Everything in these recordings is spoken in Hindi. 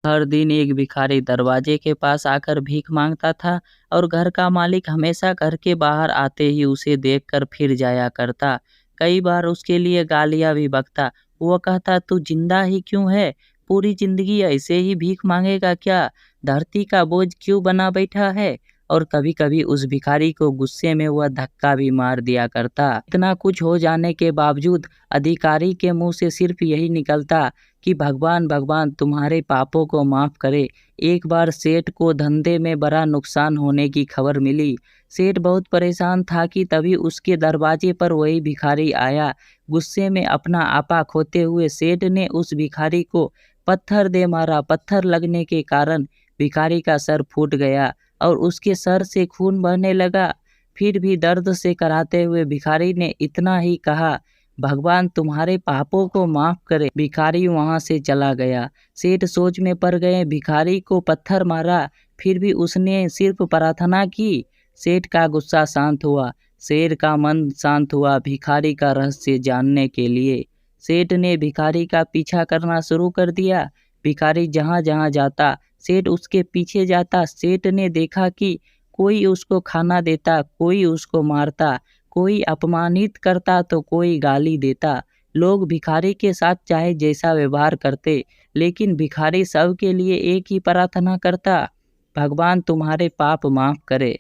हर दिन एक भिखारी दरवाजे के पास आकर भीख मांगता था और घर का मालिक हमेशा घर के बाहर आते ही उसे देखकर फिर जाया करता। कई बार उसके लिए गालियां भी बकता। वो कहता, तू जिंदा ही क्यों है? पूरी जिंदगी ऐसे ही भीख मांगेगा क्या? धरती का बोझ क्यों बना बैठा है? और कभी कभी उस भिखारी को गुस्से में वह धक्का भी मार दिया करता। इतना कुछ हो जाने के बावजूद अधिकारी के मुंह से सिर्फ यही निकलता कि भगवान भगवान तुम्हारे पापों को माफ करे। एक बार सेठ को धंधे में बड़ा नुकसान होने की खबर मिली। सेठ बहुत परेशान था कि तभी उसके दरवाजे पर वही भिखारी आया। गुस्से में अपना आपा खोते हुए सेठ ने उस भिखारी को पत्थर दे मारा। पत्थर लगने के कारण भिखारी का सर फूट गया और उसके सर से खून बहने लगा। फिर भी दर्द से कराहते हुए भिखारी ने इतना ही कहा, भगवान तुम्हारे पापों को माफ करे। भिखारी वहां से चला गया। सेठ सोच में पड़ गए। भिखारी को पत्थर मारा, फिर भी उसने सिर्फ प्रार्थना की। सेठ का गुस्सा शांत हुआ। शेर का मन शांत हुआ भिखारी का रहस्य जानने के लिए। सेठ ने भिखारी का पीछा करना शुरू कर दिया। भिखारी जहां जहां जाता सेठ उसके पीछे जाता। सेठ ने देखा कि कोई उसको खाना देता, कोई उसको मारता, कोई अपमानित करता तो कोई गाली देता। लोग भिखारी के साथ चाहे जैसा व्यवहार करते, लेकिन भिखारी सबके लिए एक ही प्रार्थना करता, भगवान तुम्हारे पाप माफ करे।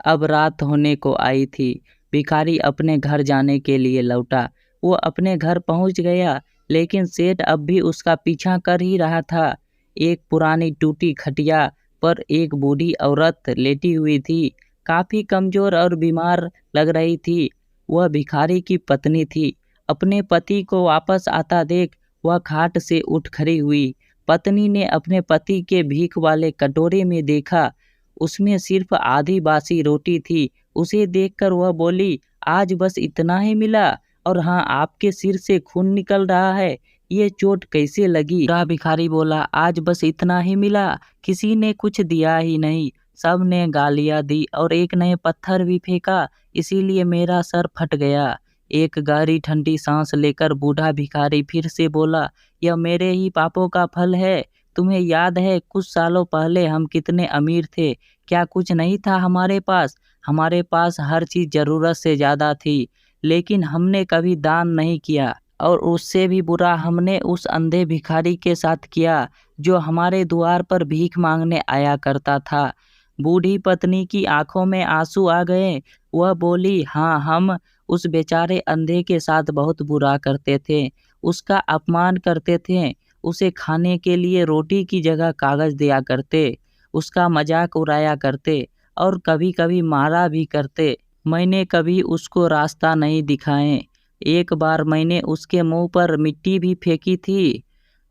अब रात होने को आई थी। भिखारी अपने घर जाने के लिए लौटा। वो अपने घर पहुंच गया, लेकिन सेठ अब भी उसका पीछा कर ही रहा था। एक पुरानी टूटी खटिया पर एक बूढ़ी औरत लेटी हुई थी। काफी कमजोर और बीमार लग रही थी। वह भिखारी की पत्नी थी। अपने पति को वापस आता देख वह खाट से उठ खड़ी हुई। पत्नी ने अपने पति के भीख वाले कटोरे में देखा, उसमें सिर्फ आधी बासी रोटी थी। उसे देखकर वह बोली, आज बस इतना ही मिला? और हाँ, आपके सिर से खून निकल रहा है, ये चोट कैसे लगी? बूढ़ा भिखारी बोला, आज बस इतना ही मिला, किसी ने कुछ दिया ही नहीं। सब ने गालियां दी और एक ने पत्थर भी फेंका, इसीलिए मेरा सर फट गया। एक गहरी ठंडी सांस लेकर बूढ़ा भिखारी फिर से बोला, यह मेरे ही पापों का फल है। तुम्हें याद है कुछ सालों पहले हम कितने अमीर थे? क्या कुछ नहीं था हमारे पास? हमारे पास हर चीज जरूरत से ज्यादा थी, लेकिन हमने कभी दान नहीं किया। और उससे भी बुरा हमने उस अंधे भिखारी के साथ किया जो हमारे द्वार पर भीख मांगने आया करता था। बूढ़ी पत्नी की आंखों में आंसू आ गए। वह बोली, हाँ, हम उस बेचारे अंधे के साथ बहुत बुरा करते थे, उसका अपमान करते थे, उसे खाने के लिए रोटी की जगह कागज दिया करते, उसका मजाक उड़ाया करते और कभी कभी मारा भी करते। मैंने कभी उसको रास्ता नहीं दिखाए। एक बार मैंने उसके मुंह पर मिट्टी भी फेंकी थी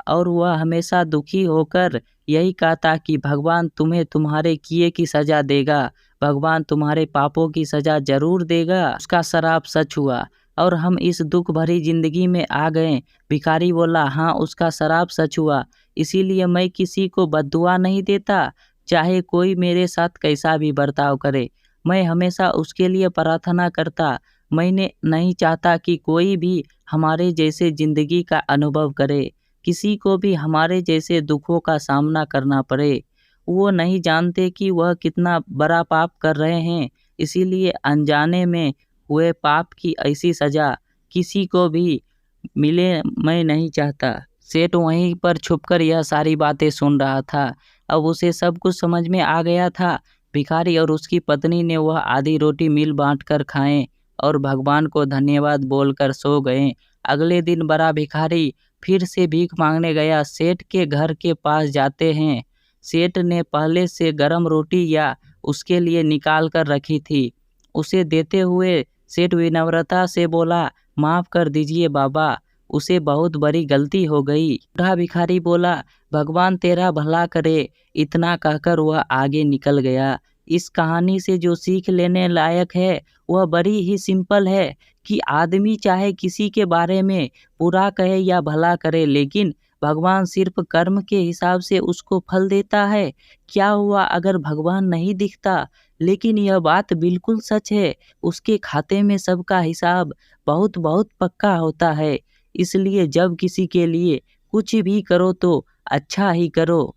और वह हमेशा दुखी होकर यही कहता कि भगवान तुम्हें तुम्हारे किए की सजा देगा, भगवान तुम्हारे पापों की सजा जरूर देगा। उसका श्राप सच हुआ और हम इस दुख भरी जिंदगी में आ गए। भिखारी बोला, हाँ, उसका श्राप सच हुआ, इसीलिए मैं किसी को बद्दुआ नहीं देता, चाहे कोई मेरे साथ कैसा भी बर्ताव करे। मैं हमेशा उसके लिए प्रार्थना करता। मैंने नहीं चाहता कि कोई भी हमारे जैसे जिंदगी का अनुभव करे, किसी को भी हमारे जैसे दुखों का सामना करना पड़े। वो नहीं जानते कि वह कितना बड़ा पाप कर रहे हैं, इसीलिए अनजाने में हुए पाप की ऐसी सजा किसी को भी मिले मैं नहीं चाहता। सेठ वहीं पर छुपकर यह सारी बातें सुन रहा था। अब उसे सब कुछ समझ में आ गया था। भिखारी और उसकी पत्नी ने वह आधी रोटी मिल बांट कर खाएं और भगवान को धन्यवाद बोलकर सो गए। अगले दिन बड़ा भिखारी फिर से भीख मांगने गया। सेठ के घर के पास जाते हैं। सेठ ने पहले से गरम रोटी या उसके लिए निकाल कर रखी थी। उसे देते हुए सेठ विनम्रता से बोला, माफ कर दीजिए बाबा, उसे बहुत बड़ी गलती हो गई। बूढ़ा भिखारी बोला, भगवान तेरा भला करे। इतना कहकर वह आगे निकल गया। इस कहानी से जो सीख लेने लायक है वह बड़ी ही सिंपल है कि आदमी चाहे किसी के बारे में बुरा कहे या भला करे, लेकिन भगवान सिर्फ कर्म के हिसाब से उसको फल देता है। क्या हुआ अगर भगवान नहीं दिखता? लेकिन यह बात बिल्कुल सच है, उसके खाते में सबका हिसाब बहुत बहुत पक्का होता है। इसलिए जब किसी के लिए कुछ भी करो तो अच्छा ही करो।